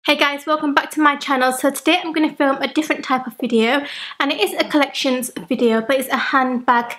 Hey guys, welcome back to my channel. So today I'm going to film a different type of video, and it is a collections video, but it's a handbag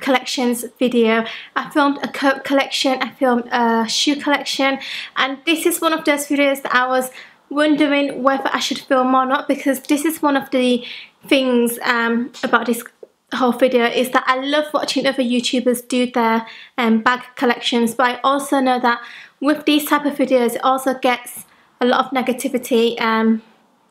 collections video. I filmed a coat collection, I filmed a shoe collection, and this is one of those videos that I was wondering whether I should film or not, because this is one of the things about this whole video is that I love watching other YouTubers do their bag collections, but I also know that with these type of videos it also gets a lot of negativity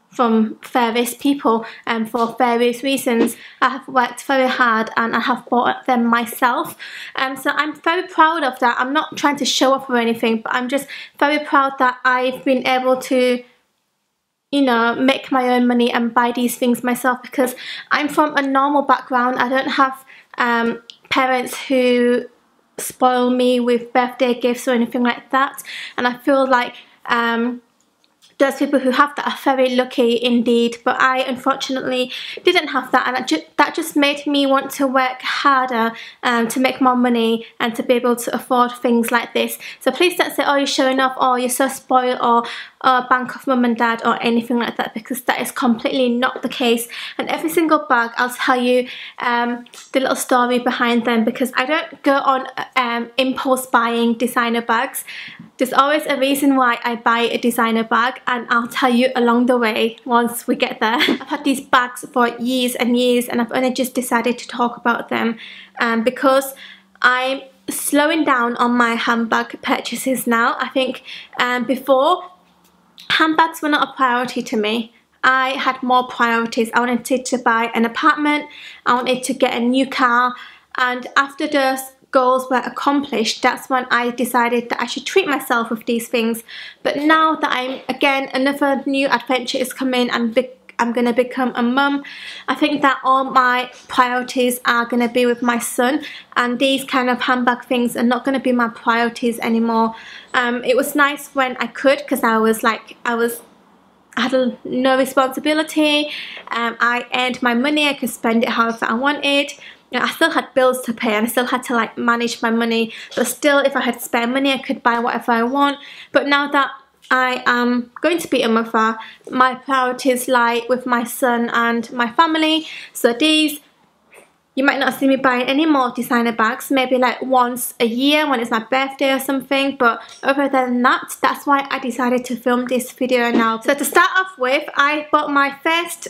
from various people for various reasons. I have worked very hard and I have bought them myself, so I'm very proud of that. I'm not trying to show off or anything, but I'm just very proud that I've been able to, you know, make my own money and buy these things myself, because I'm from a normal background. I don't have parents who spoil me with birthday gifts or anything like that, and I feel like those people who have that are very lucky indeed, but I unfortunately didn't have that, and that just made me want to work harder to make more money and to be able to afford things like this. So please don't say, oh, you're showing off, or you're so spoiled, or bank of mum and dad, or anything like that, because that is completely not the case. And every single bag, I'll tell you the little story behind them, because I don't go on impulse buying designer bags. There's always a reason why I buy a designer bag, and I'll tell you along the way once we get there. I've had these bags for years and years, and I've only just decided to talk about them because I'm slowing down on my handbag purchases now. I think before, handbags were not a priority to me. I had more priorities. I wanted to buy an apartment, I wanted to get a new car, and after those goals were accomplished, that's when I decided that I should treat myself with these things. But now that another new adventure is coming, and I'm going to become a mum, I think that all my priorities are going to be with my son, and these kind of handbag things are not going to be my priorities anymore. It was nice when I could, because I had no responsibility. I earned my money, I could spend it however I wanted. You know, I still had bills to pay, and I still had to like manage my money, but still, if I had spare money, I could buy whatever I want. But now that I am going to be a mother, my priorities lie with my son and my family. So these, you might not see me buying any more designer bags, maybe like once a year when it's my birthday or something, but other than that, that's why I decided to film this video now. So to start off with, I bought my first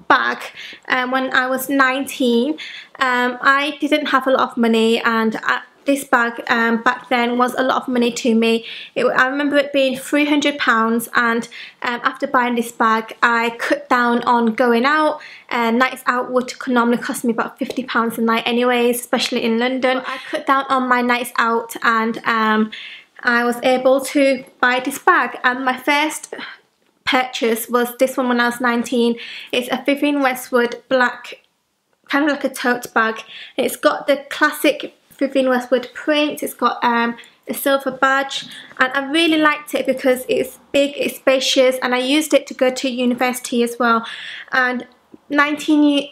bag when I was 19. I didn't have a lot of money, and this bag back then was a lot of money to me. I remember it being £300, and after buying this bag, I cut down on going out. Nights out would normally cost me about £50 a night anyways, especially in London. But I cut down on my nights out, and I was able to buy this bag. And my first purchase was this one when I was 19. It's a Vivienne Westwood black, kind of like a tote bag. It's got the classic Vivienne Westwood print. It's got a silver badge, and I really liked it because it's big, it's spacious, and I used it to go to university as well. And 19,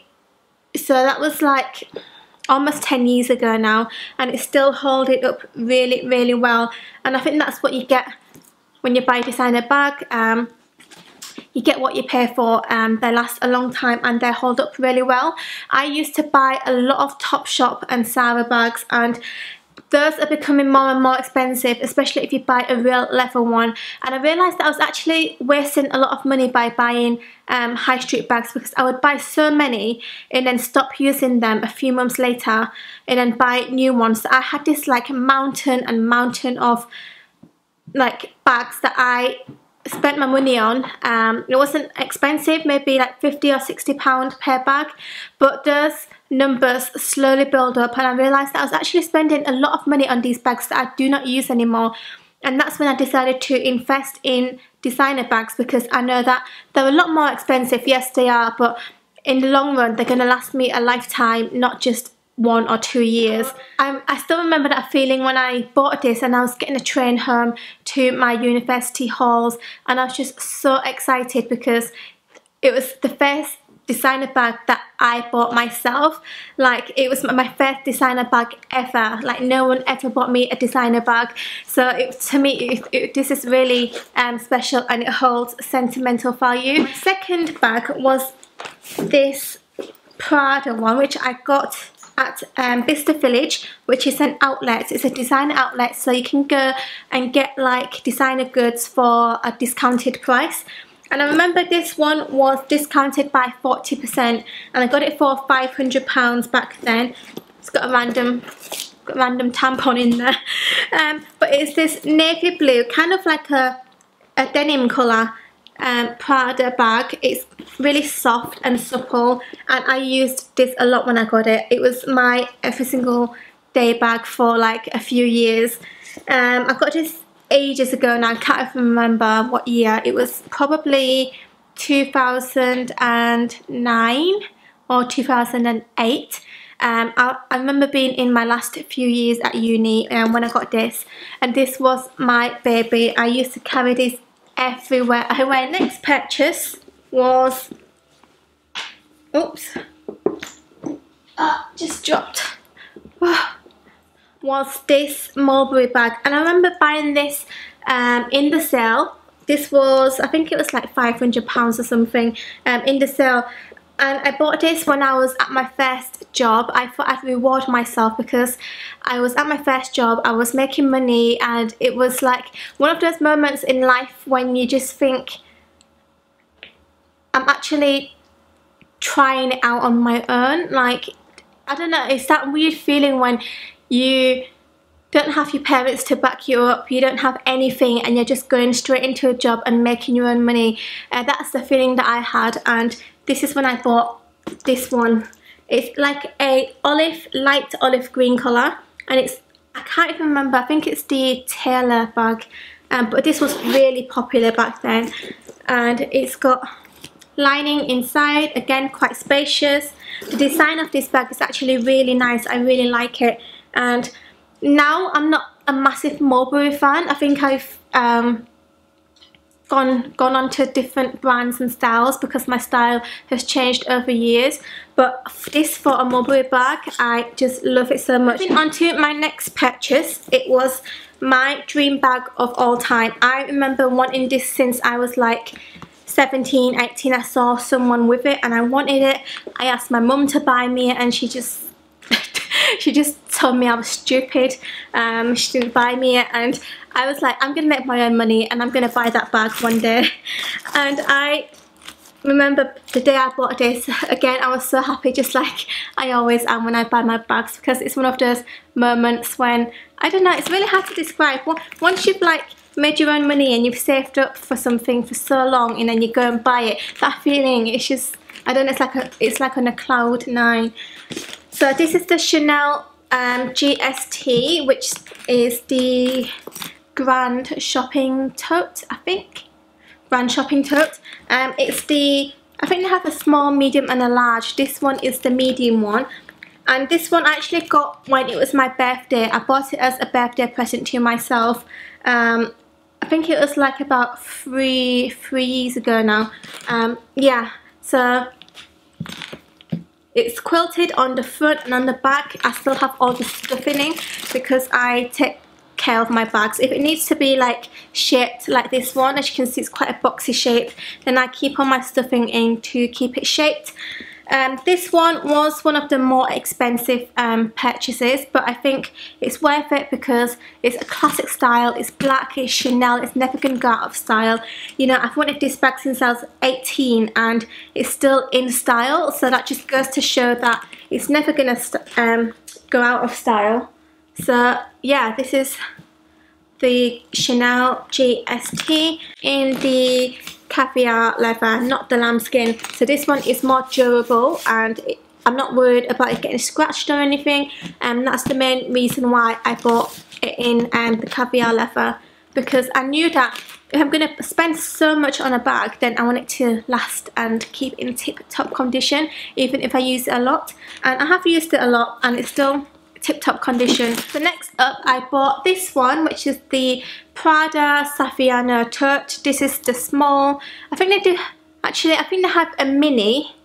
so that was like almost 10 years ago now, and it's still holding up really, really well. And I think that's what you get when you buy a designer bag. You get what you pay for. They last a long time and they hold up really well. I used to buy a lot of Topshop and Zara bags, and those are becoming more and more expensive, especially if you buy a real leather one. And I realised that I was actually wasting a lot of money by buying high street bags, because I would buy so many and then stop using them a few months later and then buy new ones. So I had this like mountain and mountain of like bags that I spent my money on. It wasn't expensive, maybe like £50 or £60 per bag, but those numbers slowly build up, and I realised that I was actually spending a lot of money on these bags that I do not use anymore. And that's when I decided to invest in designer bags, because I know that they're a lot more expensive. Yes, they are, but in the long run they're going to last me a lifetime, not just 1 or 2 years. I still remember that feeling when I bought this, and I was getting a train home to my university halls, and I was just so excited because it was the first designer bag that I bought myself. Like, it was my first designer bag ever. Like, no one ever bought me a designer bag, so to me this is really special, and it holds sentimental value. My second bag was this Prada one, which I got at Bicester Village, which is an outlet. It's a designer outlet, so you can go and get like designer goods for a discounted price. And I remember this one was discounted by 40%, and I got it for £500 back then. It's got a random tampon in there, but it's this navy blue, kind of like a denim colour Prada bag. It's really soft and supple, and I used this a lot when I got it. It was my every single day bag for like a few years. I got this ages ago now, I can't even remember what year. It was probably 2009 or 2008. I remember being in my last few years at uni when I got this, and this was my baby. I used to carry this everywhere. My next purchase was, oops, just dropped. Was this Mulberry bag, and I remember buying this in the sale. This was, I think it was like £500 or something in the sale, and I bought this when I was at my first job. I thought I'd reward myself because I was at my first job, I was making money, and it was like one of those moments in life when you just think, I'm actually trying it out on my own. Like, I don't know, it's that weird feeling when you don't have your parents to back you up, you don't have anything, and you're just going straight into a job and making your own money. That's the feeling that I had, and this is when I bought this one. It's like a light olive green colour, and it's, I can't even remember, I think it's the Taylor bag, but this was really popular back then. And it's got lining inside, again quite spacious. The design of this bag is actually really nice, I really like it. And now I'm not a massive Mulberry fan. I think I've gone on to different brands and styles because my style has changed over years. But this for a Mulberry bag, I just love it so much. Moving on to my next purchase, it was my dream bag of all time. I remember wanting this since I was like 17, 18. I saw someone with it and I wanted it. I asked my mum to buy me it, and she just told me I was stupid. She didn't buy me it, and I was like, I'm gonna make my own money and I'm gonna buy that bag one day. And I remember the day I bought this, again I was so happy, just like I always am when I buy my bags, because it's one of those moments when, I don't know, it's really hard to describe. Once you've like made your own money and you've saved up for something for so long, and then you go and buy it, that feeling, it's just, I don't know, it's like on a cloud nine. So this is the Chanel GST, which is the Grand Shopping Tote, I think. Grand Shopping Tote. It's the, I think they have a small, medium and a large. This one is the medium one. And this one I actually got when it was my birthday. I bought it as a birthday present to myself. I think it was like about three years ago now. Yeah, so it's quilted on the front and on the back. I still have all the stuffing because I take care of my bags. If it needs to be like shaped like this one, as you can see it's quite a boxy shape, then I keep all my stuffing in to keep it shaped. This one was one of the more expensive purchases, but I think it's worth it because it's a classic style, it's black, it's Chanel, it's never going to go out of style. You know, I've wanted this bag since I was 18 and it's still in style, so that just goes to show that it's never going to go out of style. So yeah, this is the Chanel GST in the caviar leather, not the lambskin. So this one is more durable, and I'm not worried about it getting scratched or anything. That's the main reason why I bought it in the caviar leather, because I knew that if I'm going to spend so much on a bag, then I want it to last and keep in tip-top condition, even if I use it a lot. And I have used it a lot and it's still tip-top condition. So next up I bought this one, which is the Prada Saffiano Tote. This is the small, I think they do, actually I think they have a mini,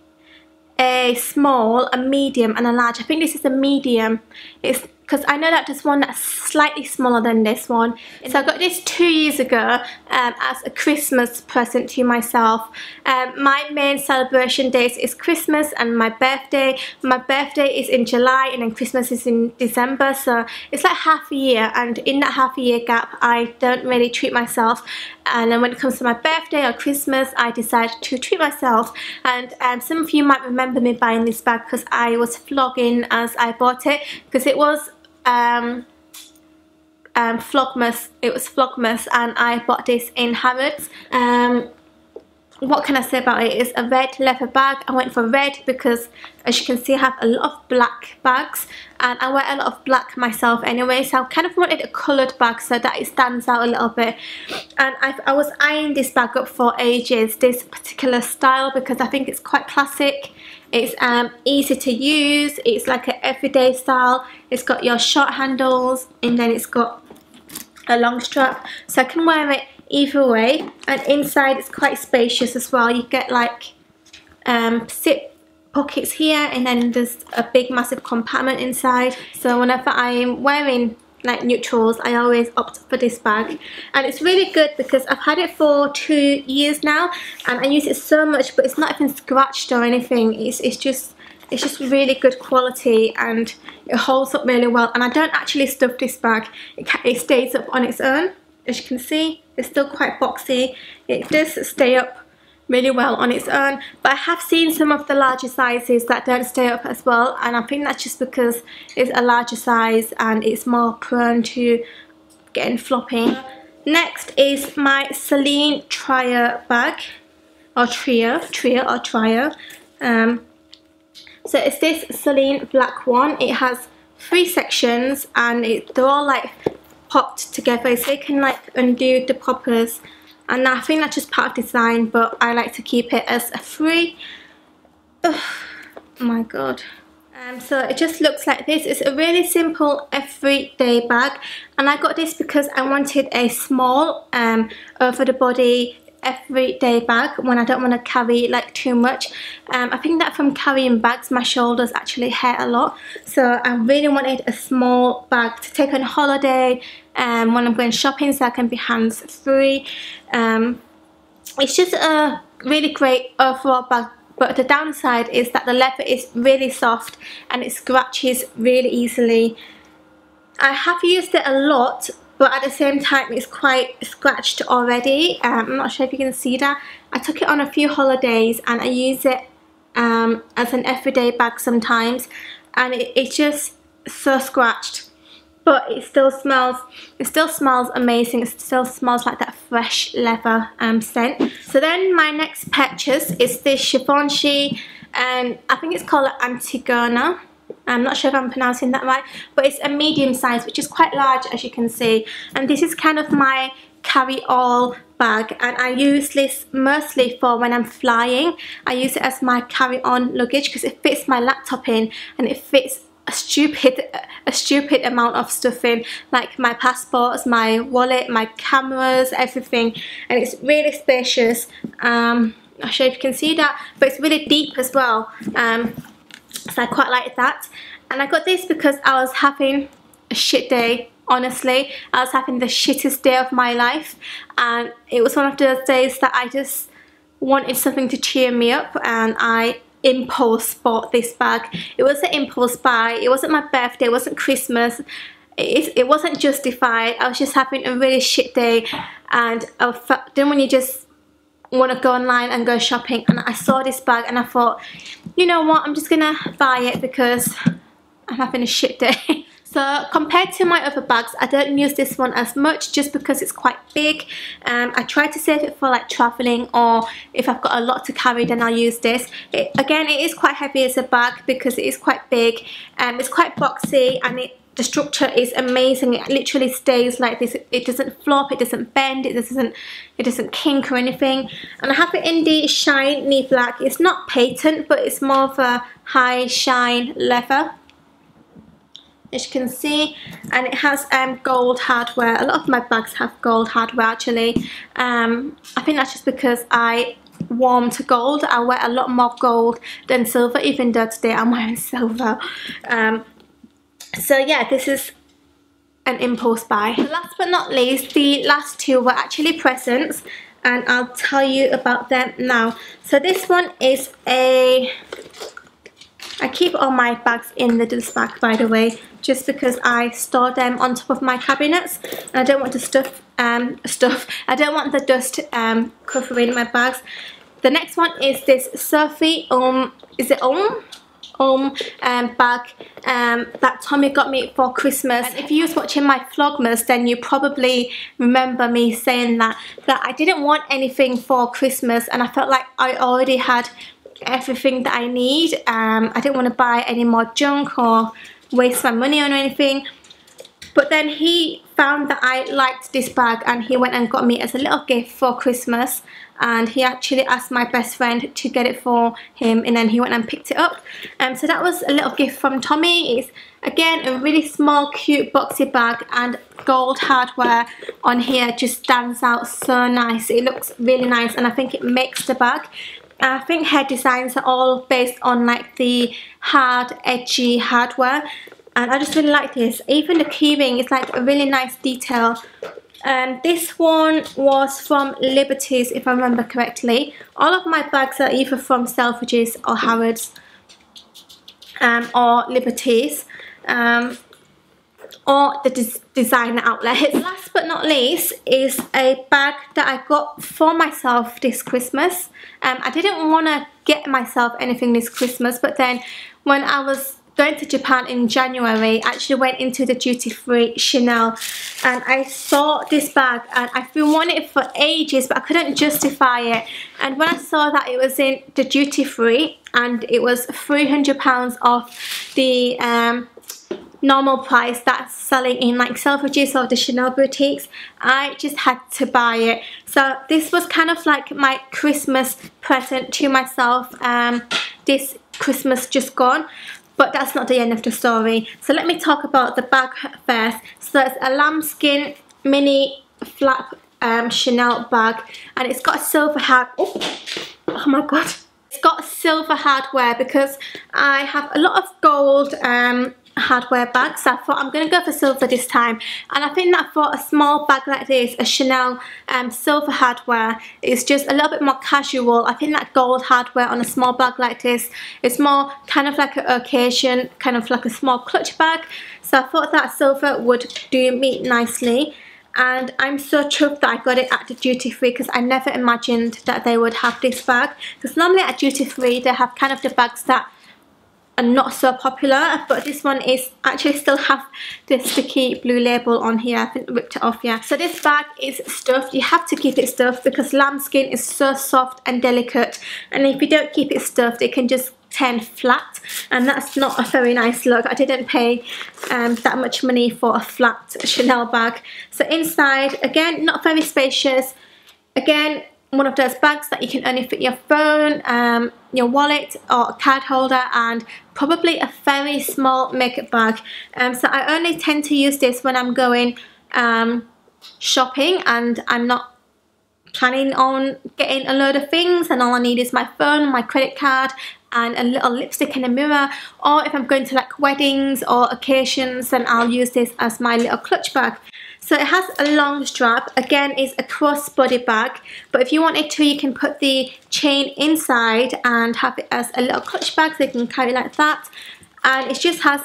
a small, a medium and a large. I think this is a medium. It's because I know that there's one that's slightly smaller than this one. So I got this 2 years ago as a Christmas present to myself. My main celebration days is Christmas and my birthday. My birthday is in July and then Christmas is in December, so it's like half a year, and in that half a year gap I don't really treat myself. And then when it comes to my birthday or Christmas, I decide to treat myself. And some of you might remember me buying this bag because I was vlogging as I bought it, because it was Vlogmas. It was Vlogmas, and I bought this in Harrods. What can I say about it? It's a red leather bag. I went for red because, as you can see, I have a lot of black bags and I wear a lot of black myself anyway, so I kind of wanted a coloured bag so that it stands out a little bit. And I was eyeing this bag up for ages, this particular style, because I think it's quite classic. It's easy to use. It's like an everyday style. It's got your short handles and then it's got a long strap, so I can wear it either way. And inside it's quite spacious as well. You get like zip pockets here, and then there's a big massive compartment inside. So whenever I'm wearing like neutrals, I always opt for this bag, and it's really good because I've had it for 2 years now and I use it so much, but it's not even scratched or anything. It's just really good quality and it holds up really well. And I don't actually stuff this bag. It stays up on its own. As you can see, it's still quite boxy. It does stay up really well on its own, but I have seen some of the larger sizes that don't stay up as well, and I think that's just because it's a larger size and it's more prone to getting floppy. Next is my Celine Trio bag, or Trio. So it's this Celine black one. It has 3 sections and they're all like popped together, so you can like undo the poppers, and I think that's just part of design, but I like to keep it as a free. Oh my god. So it just looks like this. It's a really simple everyday bag, and I got this because I wanted a small over the body everyday bag when I don't want to carry like too much. I think that from carrying bags my shoulders actually hurt a lot, so I really wanted a small bag to take on holiday when I'm going shopping, so I can be hands free. It's just a really great overall bag, but the downside is that the leather is really soft and it scratches really easily. I have used it a lot, but at the same time it's quite scratched already. I'm not sure if you can see that. I took it on a few holidays and I use it as an everyday bag sometimes, and it's just so scratched, but it still smells amazing. It still smells like that fresh leather scent. So then my next purchase is this chiffon sheet, and I think it's called Antigona. I'm not sure if I'm pronouncing that right, but it's a medium size, which is quite large, as you can see. And this is kind of my carry-all bag, and I use this mostly for when I'm flying. I use it as my carry-on luggage because it fits my laptop in, and it fits a stupid amount of stuff in, like my passports, my wallet, my cameras, everything, and it's really spacious. I'm not sure if you can see that, but it's really deep as well. So I quite like that. And I got this because I was having a shit day. Honestly, I was having the shittest day of my life, and it was one of those days that I just wanted something to cheer me up, and I impulse bought this bag. It was an impulse buy. It wasn't my birthday, it wasn't Christmas, it wasn't justified. I was just having a really shit day, and then when you just want to go online and go shopping, and I saw this bag and I thought, you know what, I'm just gonna buy it because I'm having a shit day. So compared to my other bags, I don't use this one as much just because it's quite big. I try to save it for like traveling, or if I've got a lot to carry, then I'll use this. Again, it is quite heavy as a bag because it is quite big. It's quite boxy, and the structure is amazing. It literally stays like this. It doesn't flop, it doesn't bend, it doesn't kink or anything. And I have it in the shiny black. It's not patent, but it's more of a high shine leather, as you can see, and it has gold hardware. A lot of my bags have gold hardware actually. I think that's just because I warm to gold. I wear a lot more gold than silver, even though today I'm wearing silver. So yeah, this is an impulse buy. Last but not least, the last two were actually presents, and I'll tell you about them now. So this one is I keep all my bags in the dust bag, by the way, just because I store them on top of my cabinets, and I don't want the I don't want the dust covering my bags. The next one is this Sophie bag that Tommy got me for Christmas. And if you was watching my vlogmas, then you probably remember me saying that I didn't want anything for Christmas, and I felt like I already had everything that I need. I didn't want to buy any more junk or waste my money on anything. But then he found that I liked this bag, and he went and got me as a little gift for Christmas, and he actually asked my best friend to get it for him, and then he went and picked it up. So that was a little gift from Tommy. It's again a really small, cute, boxy bag, and gold hardware on here just stands out so nice. It looks really nice, and I think it makes the bag. I think her designs are all based on like the hard, edgy hardware, and I just really like this. Even the keyring is like a really nice detail. This one was from Liberties, if I remember correctly. All of my bags are either from Selfridges or Harrods or Liberties, or the designer outlets. Last but not least is a bag that I got for myself this Christmas. I didn't want to get myself anything this Christmas, but then when I was going to Japan in January, I actually went into the duty-free Chanel, and I saw this bag, and I've been wanting it for ages, but I couldn't justify it. And when I saw that it was in the duty-free and it was £300 off the normal price that's selling in like Selfridges or the Chanel boutiques, I just had to buy it. So this was kind of like my Christmas present to myself this Christmas just gone. But that's not the end of the story. So let me talk about the bag first. So it's a lambskin mini flap Chanel bag, and it's got a silver oh my god. It's got silver hardware because I have a lot of gold hardware bags, so I thought I'm going to go for silver this time. And I think that for a small bag like this, a Chanel silver hardware is just a little bit more casual. I think that gold hardware on a small bag like this is more kind of like an occasion, kind of like a small clutch bag. So I thought that silver would do me nicely. And I'm so chuffed that I got it at the duty free, because I never imagined that they would have this bag. Because normally at duty free they have kind of the bags that are not so popular, but this one is actually still have the sticky blue label on here. I think I ripped it off, yeah. So this bag is stuffed. You have to keep it stuffed because lambskin is so soft and delicate, and if you don't keep it stuffed it can just turn flat, and that's not a very nice look. I didn't pay that much money for a flat Chanel bag. So inside, again, not very spacious. Again, one of those bags that you can only fit your phone, your wallet or a card holder, and probably a very small makeup bag. So I only tend to use this when I'm going shopping and I'm not planning on getting a load of things, and all I need is my phone, my credit card, and a little lipstick and a mirror. Or if I'm going to like weddings or occasions, then I'll use this as my little clutch bag. So it has a long strap. Again, it's a crossbody bag, but if you wanted to, you can put the chain inside and have it as a little clutch bag, so you can carry it like that. And it just has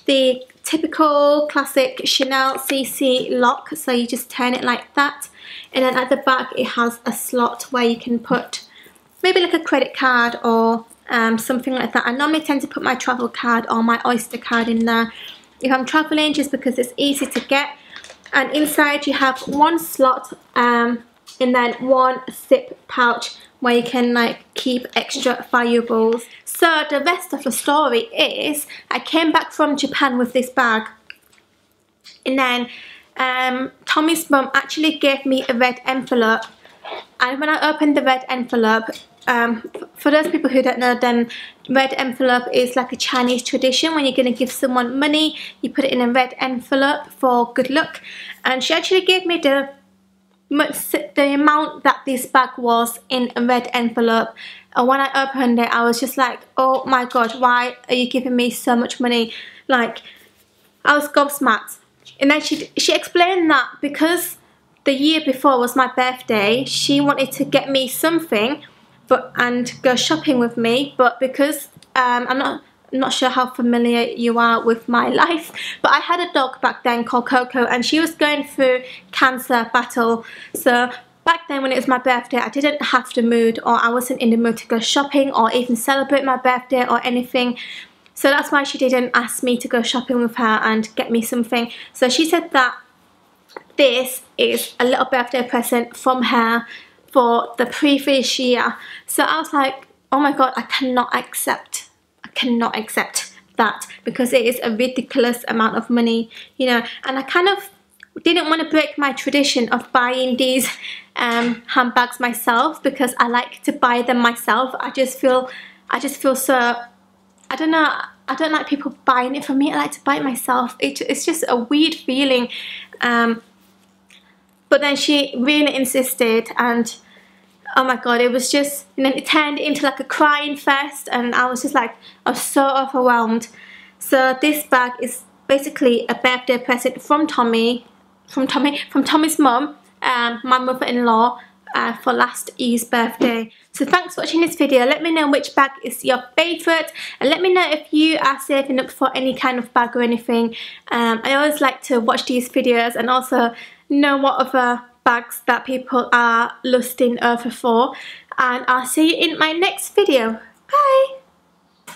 the typical classic Chanel CC lock, so you just turn it like that. And then at the back it has a slot where you can put maybe like a credit card or something like that. I normally tend to put my travel card or my Oyster card in there if I'm traveling, just because it's easy to get. And inside you have one slot and then one zip pouch where you can like keep extra valuables. So the rest of the story is I came back from Japan with this bag, and then Tommy's mum actually gave me a red envelope, and when I opened the red envelope, for those people who don't know, then red envelope is like a Chinese tradition. When you're going to give someone money, you put it in a red envelope for good luck. And she actually gave me the the amount that this bag was in a red envelope, and when I opened it I was just like, oh my god, why are you giving me so much money? Like, I was gobsmacked. And then she explained that because the year before was my birthday, she wanted to get me something and go shopping with me, but because I'm not sure how familiar you are with my life, but I had a dog back then called Coco, and she was going through cancer battle. So back then when it was my birthday, I didn't have the mood, or I wasn't in the mood to go shopping or even celebrate my birthday or anything. So that's why she didn't ask me to go shopping with her and get me something. So she said that this is a little birthday present from her for the previous year. So I was like, oh my god, I cannot accept that, because it is a ridiculous amount of money, you know. And I kind of didn't want to break my tradition of buying these handbags myself, because I like to buy them myself. I just feel so, I don't know, I don't like people buying it for me. I like to buy it myself. It's just a weird feeling. But then she really insisted, and oh my god, it was just, and then it turned into like a crying fest, and I was just like, I was so overwhelmed. So this bag is basically a birthday present from Tommy's mum, my mother-in-law, for last year's birthday. So thanks for watching this video. Let me know which bag is your favourite, and let me know if you are saving up for any kind of bag or anything. I always like to watch these videos and also know what other bags that people are lusting over for, and I'll see you in my next video. Bye!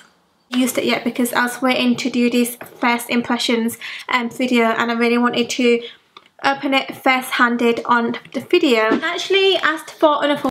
Used it yet because I was waiting to do this first impressions video, and I really wanted to open it first handed on the video. I actually asked for another